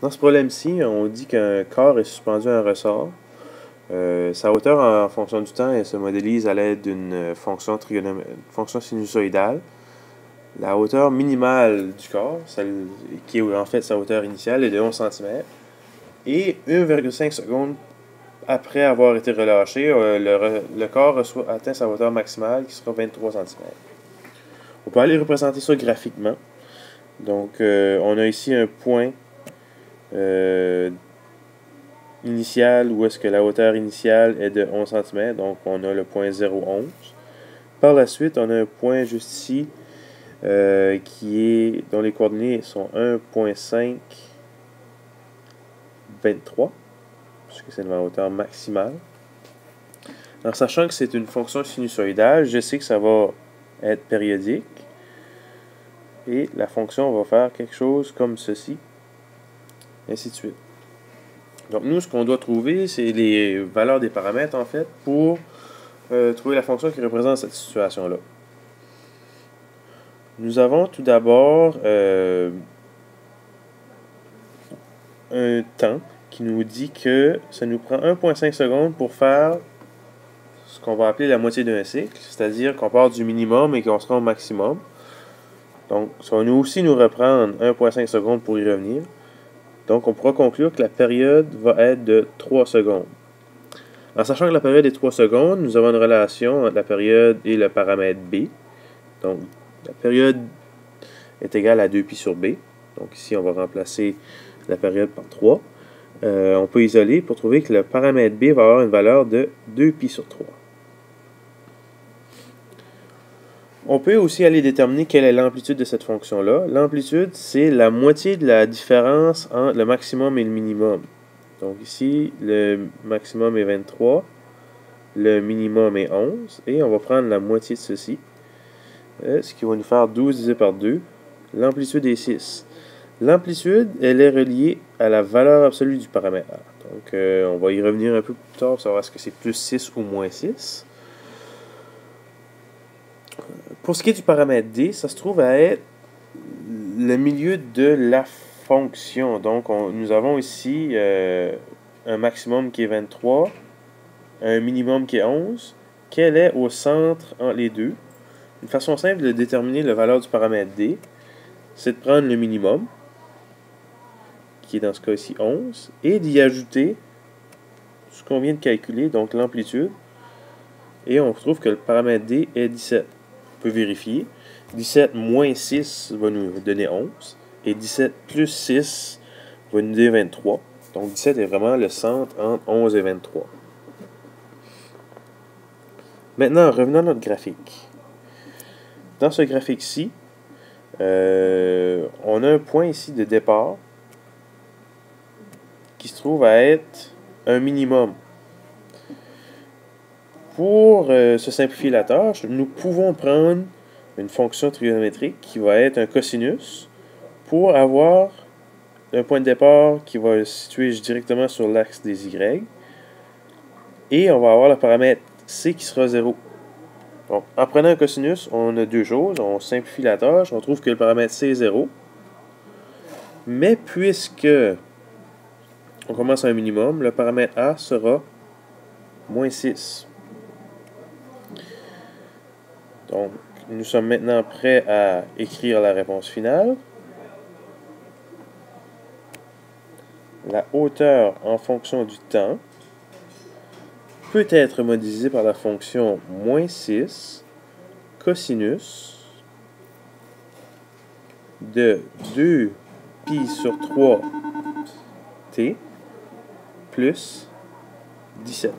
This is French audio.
Dans ce problème-ci, on dit qu'un corps est suspendu à un ressort. Sa hauteur en fonction du temps, elle se modélise à l'aide d'une fonction sinusoïdale. La hauteur minimale du corps, celle qui est en fait sa hauteur initiale, est de 11 cm. Et 1,5 secondes après avoir été relâché, le corps atteint sa hauteur maximale qui sera 23 cm. On peut aller représenter ça graphiquement. Donc, on a ici un point initial où est-ce que la hauteur initiale est de 11 cm. Donc, on a le point 0,11. Par la suite, on a un point juste ici dont les coordonnées sont 1,523, puisque c'est la hauteur maximale. En sachant que c'est une fonction sinusoïdale, je sais que ça va être périodique. Et la fonction va faire quelque chose comme ceci, ainsi de suite. Donc nous, ce qu'on doit trouver, c'est les valeurs des paramètres, en fait, pour trouver la fonction qui représente cette situation-là. Nous avons tout d'abord un temps qui nous dit que ça nous prend 1,5 secondes pour faire ce qu'on va appeler la moitié d'un cycle, c'est-à-dire qu'on part du minimum et qu'on se rend au maximum. Donc, ça va aussi nous reprendre 1,5 secondes pour y revenir. Donc, on pourra conclure que la période va être de 3 secondes. En sachant que la période est 3 secondes, nous avons une relation entre la période et le paramètre B. Donc, la période est égale à 2π sur B. Donc, ici, on va remplacer la période par 3. On peut isoler pour trouver que le paramètre B va avoir une valeur de 2π sur 3. On peut aussi aller déterminer quelle est l'amplitude de cette fonction-là. L'amplitude, c'est la moitié de la différence entre le maximum et le minimum. Donc ici, le maximum est 23, le minimum est 11, et on va prendre la moitié de ceci, ce qui va nous faire 12 divisé par 2. L'amplitude est 6. L'amplitude, elle est reliée à la valeur absolue du paramètre A. Donc, on va y revenir un peu plus tard pour savoir est-ce que c'est plus 6 ou moins 6. Pour ce qui est du paramètre D, ça se trouve à être le milieu de la fonction. Donc, nous avons ici un maximum qui est 23, un minimum qui est 11. Quel est au centre entre les deux? Une façon simple de déterminer la valeur du paramètre D, c'est de prendre le minimum, qui est dans ce cas ici 11, et d'y ajouter ce qu'on vient de calculer, donc l'amplitude. Et on retrouve que le paramètre D est 17. On peut vérifier. 17 moins 6 va nous donner 11. Et 17 plus 6 va nous donner 23. Donc 17 est vraiment le centre entre 11 et 23. Maintenant, revenons à notre graphique. Dans ce graphique-ci, on a un point ici de départ qui se trouve à être un minimum. Pour se simplifier la tâche, nous pouvons prendre une fonction trigonométrique qui va être un cosinus pour avoir un point de départ qui va se situer directement sur l'axe des Y. Et on va avoir le paramètre C qui sera 0. Donc, en prenant un cosinus, on a deux choses. On simplifie la tâche, on trouve que le paramètre C est 0. Mais puisque on commence à un minimum, le paramètre A sera moins 6. Donc, nous sommes maintenant prêts à écrire la réponse finale. La hauteur en fonction du temps peut être modélisée par la fonction moins 6 cosinus de 2π sur 3t plus 17.